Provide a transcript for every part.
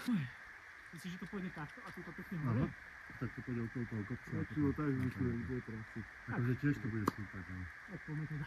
Myslíš, že to pôjde takto a tu to pekne hore? Tak to pôjde okolo toho kopca. No tak myslím, že trasy. Takže tiež to bude slúpať. Tak poďme teda.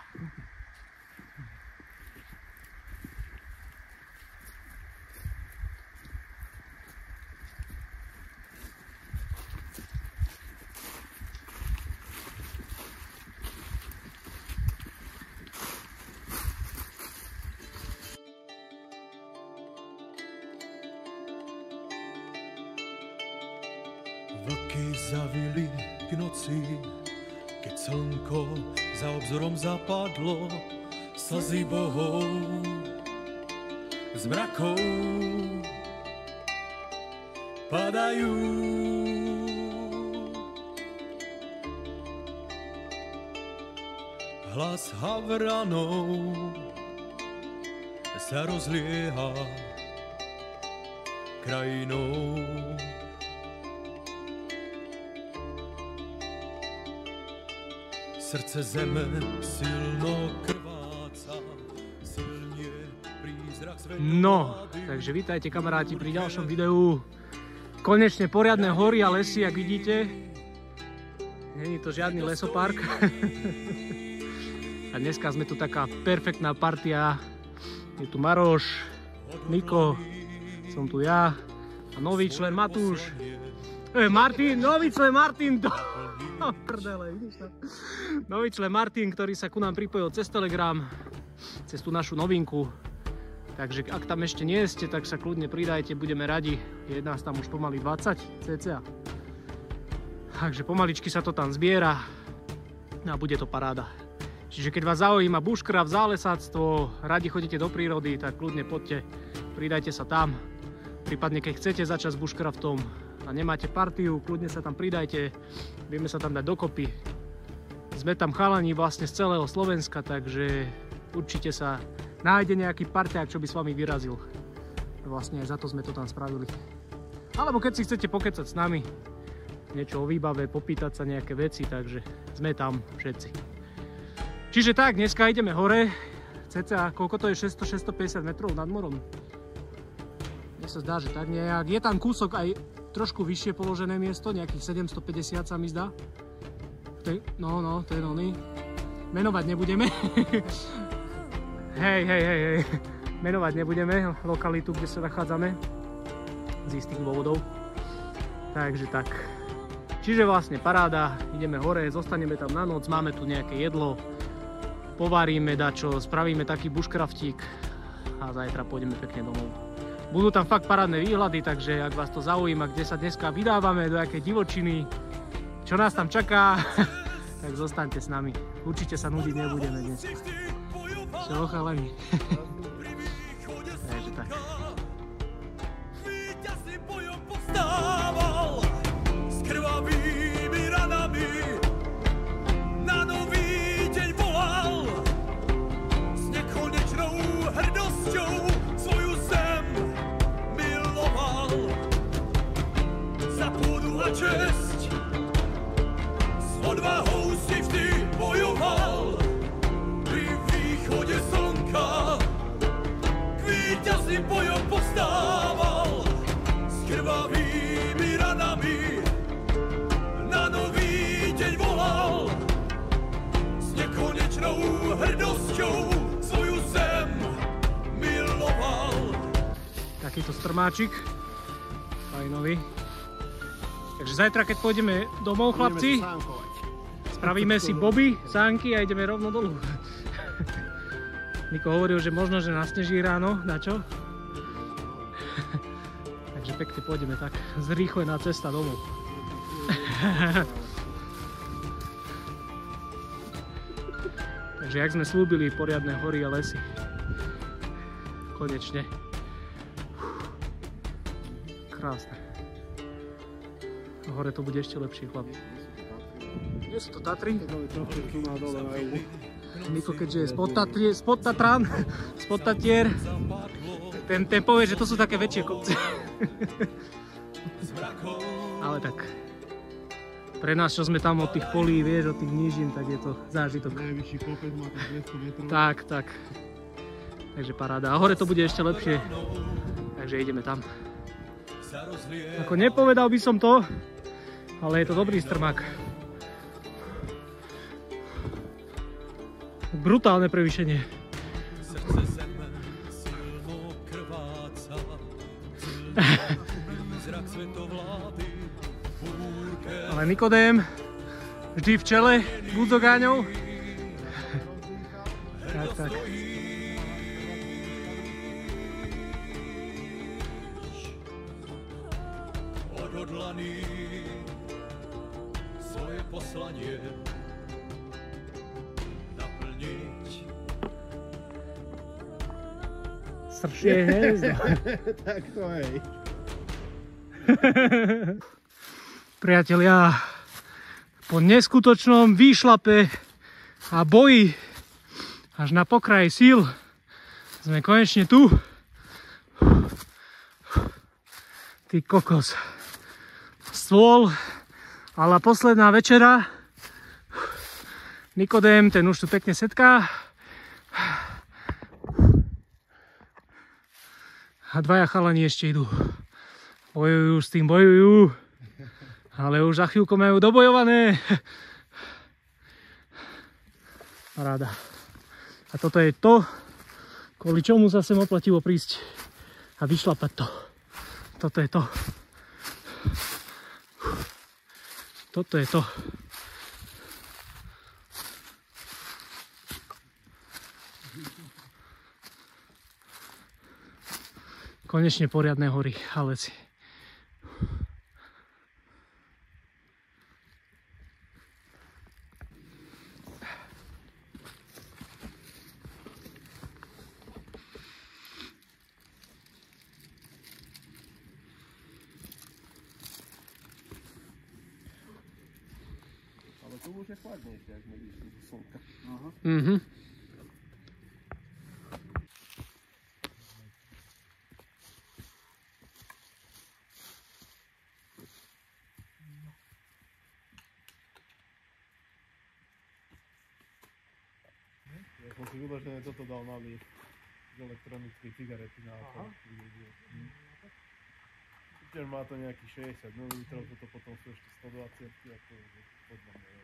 Vlky zavili k noci, keď slnko za obzorom zapadlo, slzy bohov z mrakov padajú. Hlas havranov sa rozlieha krajinou. Srdce zeme silno krváca, silnie prízrak sveta. No, takže vítajte kamaráti pri ďalšom videu. Konečne poriadne hory a lesy, jak vidíte. Není to žiadny lesopark. A dneska sme tu taká perfektná partia. Je tu Maroš, Niko, som tu ja a nový člen Matúš. Martin, nový člen Martin. Prdele, vidíš to? Nový člen Martin, ktorý sa ku nám pripojil cez Telegram, cez tú našu novinku. Takže ak tam ešte nie ste, tak sa kľudne pridajte, budeme radi. Je nás tam už pomaly 20 cca. Takže pomaličky sa to tam zbiera a bude to paráda. Čiže keď vás zaujíma bushcraft, zálesáctvo, radi chodíte do prírody, tak kľudne poďte, pridajte sa tam. Prípadne keď chcete začať s bushcraftom a nemáte partiu, kľudne sa tam pridajte, vieme sa tam dať dokopy. Sme tam chalani vlastne z celého Slovenska, takže určite sa nájde nejaký parťák, čo by s vami vyrazil. Vlastne aj za to sme to tam spravili. Alebo keď si chcete pokecať s nami, niečo o výbave, popýtať sa nejaké veci, takže sme tam všetci. Čiže tak, dneska ideme hore, cca, koľko to je, 600-650 metrov nad morom? Mne sa zdá, že tak nejak. Je tam kúsok aj trošku vyššie položené miesto, nejakých 750 sa mi zdá. No, ten oný. Menovať nebudeme. Hej. Menovať nebudeme lokalitu, kde sa nachádzame. Z istých dôvodov. Takže tak. Čiže vlastne paráda, ideme hore, zostaneme tam na noc, máme tu nejaké jedlo, povaríme dačo, spravíme taký bushcraftík a zajtra pôjdeme pekne domov. Budú tam fakt parádne výhľady, takže ak vás to zaujíma, kde sa dneska vydávame, do jakej divočiny, čo nás tam čaká, tak zostaňte s nami. Určite sa nudiť nebudeme dnes. Čo, chalani? Takže tak. S krvavými ranami na nový deň volal, s nekonečnou hrdosťou svoju zem miloval. Za pôdu a česť s odvahou si vždy bojoval. Pri východe slnka k víťazným bojom postával. S krvavými ranami na nový deň volal, s nekonečnou hrdosťou svoju zem miloval. Takýto strmáčik, fajnový. Takže zajtra, keď pôjdeme domov, chlapci, spravíme si boby, sánky a ideme rovno dolu. Niko hovoril, že možno, že nasneží ráno, načo? Takže pekne pôjdeme tak zrýchlená cesta domov. Takže jak sme slúbili, poriadne hory a lesy. Konečne. Krásne. Hore to bude ešte lepšie, chlapi. Nie sú to Tatry? Niko, keďže je spod Tatran, spod Tatier, ten povie, že to sú také väčšie kopce. Ale tak, pre nás, čo sme tam od tých polí, vieš, od tých nížin, tak je to zážitok. Najvyšší kopec má tak 200 metrov. Tak. Takže paráda. A hore to bude ešte lepšie. Takže ideme tam. Ako nepovedal by som to, ale je to dobrý strmák. Brutálne prevýšenie. Ale Nikodém vždy v čele buzdogáňov. Tak. Odhodlaný svoje poslanie naplniť. Sršie hniezdo. Tak to hej. Priatelia, po neskutočnom výšlape a boji až na pokraji síl sme konečne tu. Ty kokos. Stôl, ale posledná večera. Nikodém, ten už tu pekne setká. A dvaja chalani ešte idú. Bojujú s tým, bojujú. Ale už za chvíľku majú dobojované. Paráda. A toto je to, kvôli čomu sa sem oplatilo prísť a vyšlapať to. Toto je to. Toto je to. Konečne poriadne hory a lesy. Ale tu už je chladnejšie, ak sme vyšli do slnka. Ja som si vyložené toto dal na líp z elektronickej cigarety na auto. Tiež má to nejakých 60 ml, toto potom sú ešte 120, a to je podľa mňa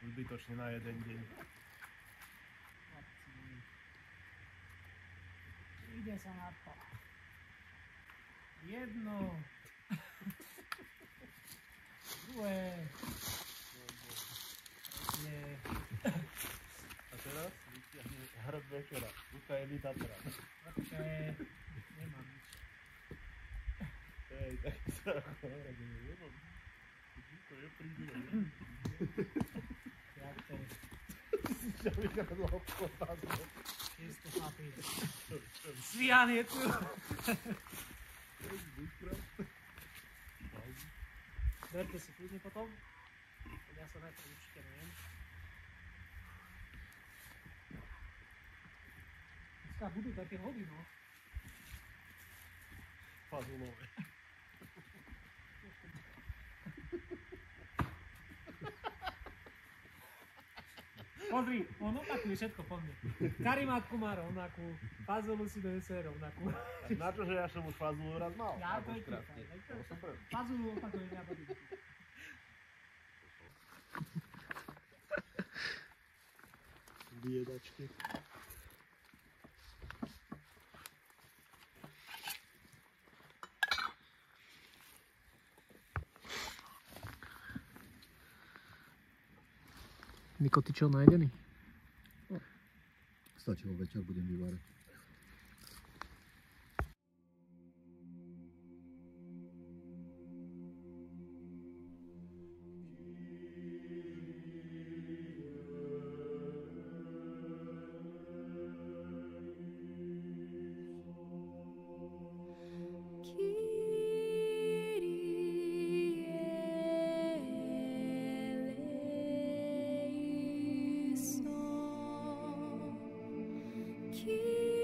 zbytočne na jeden deň. Ide sa na to. Jedno. Druhé. Nie. A teraz vyťahne hrb večera. Utajený Tatra. Počkaj. Nemám nič. Hej, tak sa nemám. To je prídne. Jak to je? Ja vykradol obchod na zlo. 600 papír. Svian je tu. Berte si kľudne potom. Ja sa najprv určite neviem. Dneska budú také hody, no. Fazulové. Pozri, on opakuje všetko po mne. Karimátku má rovnakú, fazulu si donese rovnakú. Na to, že ja som už fazulu raz mal. Ja to je krásne. fazulu opakuje mňa body. Biedačky. Niko, ty čo, najedený? Stačilo, večer budem vyvárať. Kyrie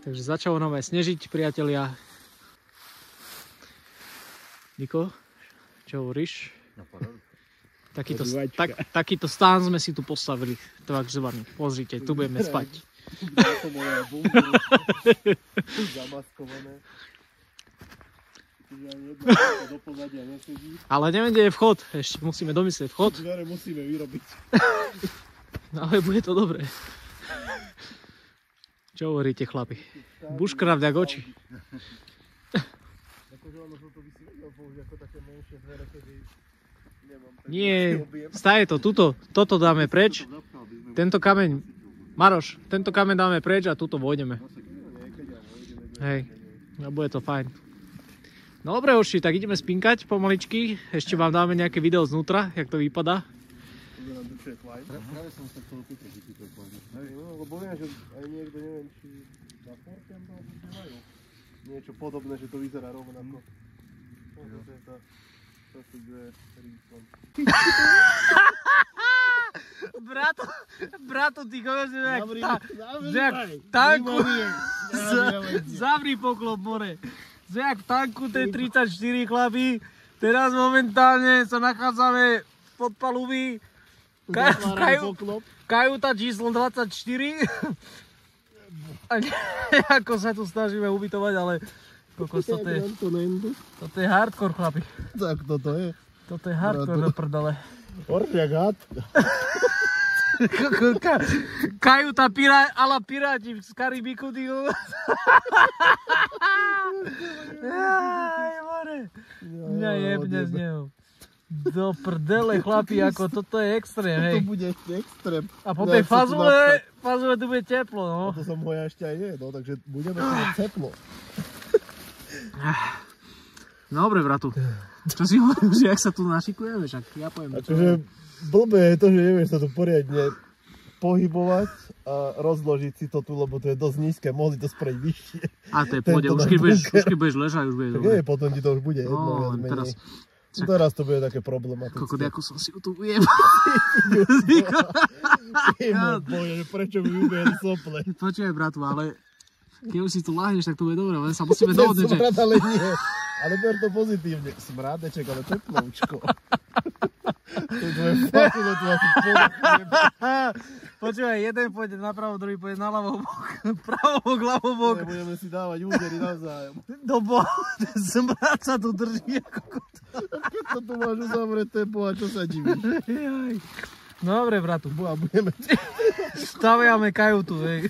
Takže začalo nám aj snežiť, priatelia. Niko, čo hovoríš? Takýto stán sme si tu postavili, takzvaný. Pozrite, tu budeme spať. To moje bunkery zamaskované. Čiže ani jedna do pozadia nesedí. Ale neviem, kde je vchod, ešte musíme domyslieť vchod. Dvere musíme vyrobiť. Ale bude to dobré. Čo hovoríte, chlapi? Bushcraft jak oči. Akože ono to by si vedel použiť ako také menšie dvere, kedy nemám ten Nie, objem. staje to, toto dáme preč. Tento kameň, Maroš, tento kameň dáme preč a tuto vojdeme. Hej, no bude to fajn. No dobre, hoši, tak ideme spinkať pomaličky. Ešte vám dáme nejaké video znútra, jak to vypadá. Práve som sa chcel pýtať, že ty to pôjdeš. No, lebo viem, že aj niekto, neviem, či na Fortiam to majú niečo podobné, že to vyzerá rovnako. No, to sú dve rýchlom. Brato, ty koľko jak tanku. Zavri poklop, more. Jak v tanku T-34, chlapi. Teraz momentálne sa nachádzame pod palubí. Kajuta číslo 24. A nejako sa tu snažíme ubytovať, ale toto je hardcore, chlapi. Tak toto je. Toto je hardcore do prdele. Orliak had. Kajuta ala piráti z Karibiku, ty Aj, more. Mňa jebne z neho. Do prdele, chlapi, ako toto je extrém, hej. To bude extrém. A po tej fazule tu bude teplo, no. To som moja ešte aj nie, no, takže budeme tu mať teplo. Dobre, bratu. Čo si hovoril, že jak sa tu našikujeme, však ja poviem. Akože blbé je to, že nevieš sa tu poriadne pohybovať a rozložiť si to tu, lebo to je dosť nízke, mohli to spraviť vyššie. A to je pôjde, už keď budeš ležať, už bude tak dobre. nie, potom ti to už bude jedno, No, viac menej. Teraz to bude také problematické. Kokot, ako som si tu ujebal. Prečo mi ubehli sople? Počkaj, bratu, ale keď už si tu láhneš, tak to bude dobré, len sa musíme dohodnúť, že... Smrad, ale nie. Ale ber to pozitívne. Smrádeček, ale teploučko. To je fasule, tu asi podachnem. Počúvaj, jeden pôjde napravo, druhý pôjde na ľavo bok, pravo bok, ľavo bok. Budeme si dávať údery navzájom. Do boha, ten smrad sa tu drží ako kota. Keď to tu máš uzavreté, boha, čo sa divíš? Dobre, bratu. Boha, budeme... Staviame kajutu, hej.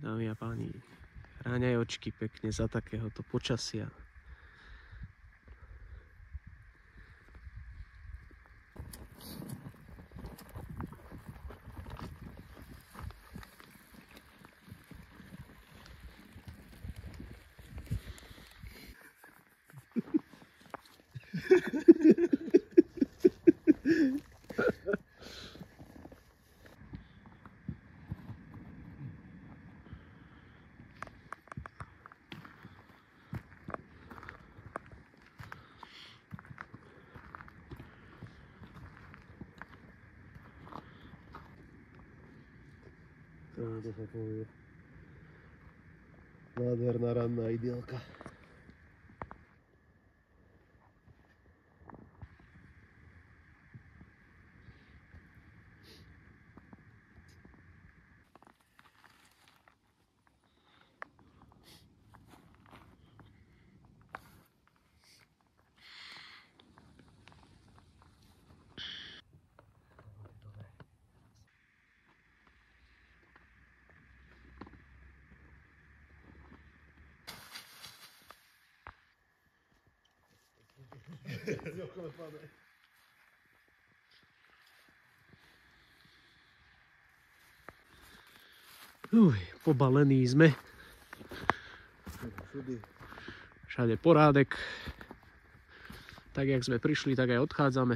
Dámy a páni, ráňaj očky pekne za takéhoto počasia. To sa povie. Nádherná ranná idylka. Pobalení sme. Všade porádek. Tak, jak sme prišli, tak aj odchádzame.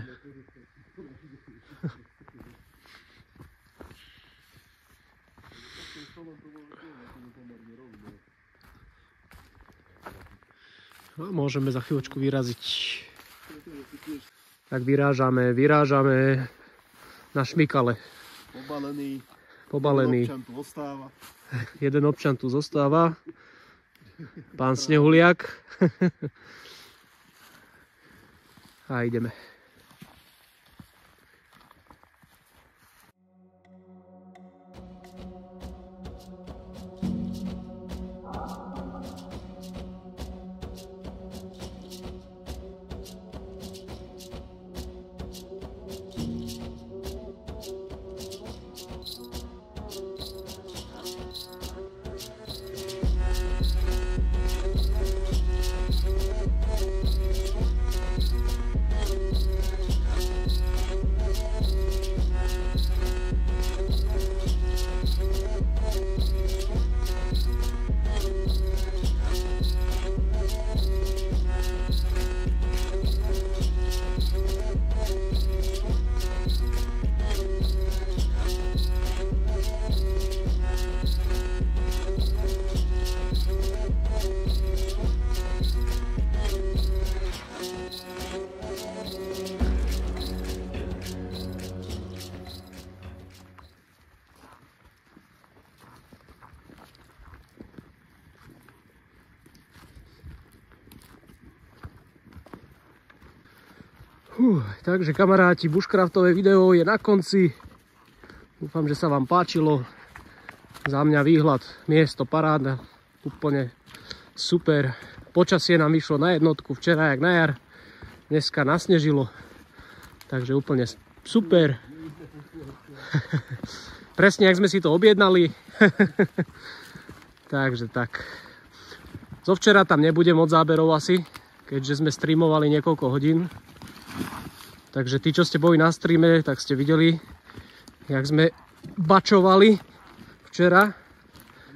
No, môžeme za chvíľočku vyraziť. Tak vyrážame na Šmykale. Pobalený. Jeden občan tu zostáva. Pán Snehuliak. A ideme. Takže kamaráti, bushcraftové video je na konci. Dúfam, že sa vám páčilo. Za mňa výhľad, miesto paráda, úplne super. Počasie nám vyšlo na jednotku, včera jak na jar. Dneska nasnežilo, takže úplne super. Presne, jak sme si to objednali. Takže tak. Zo včera tam nebude moc záberov asi, keďže sme streamovali niekoľko hodín. Takže tí, čo ste boli na streame, tak ste videli, jak sme bačovali včera.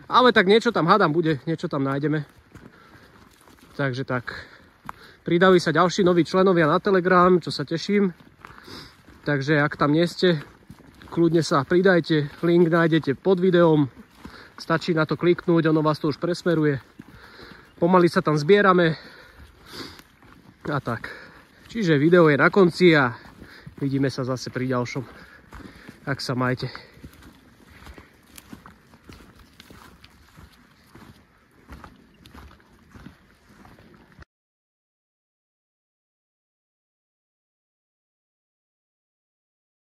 Ale tak niečo tam hádam bude, niečo tam nájdeme. Takže tak. Pridali sa ďalší noví členovia na Telegram, čo sa teším. Takže ak tam nie ste, kľudne sa pridajte, link nájdete pod videom. Stačí na to kliknúť, ono vás to už presmeruje. Pomaly sa tam zbierame. A tak. Čiže video je na konci a vidíme sa zase pri ďalšom. Tak sa majte.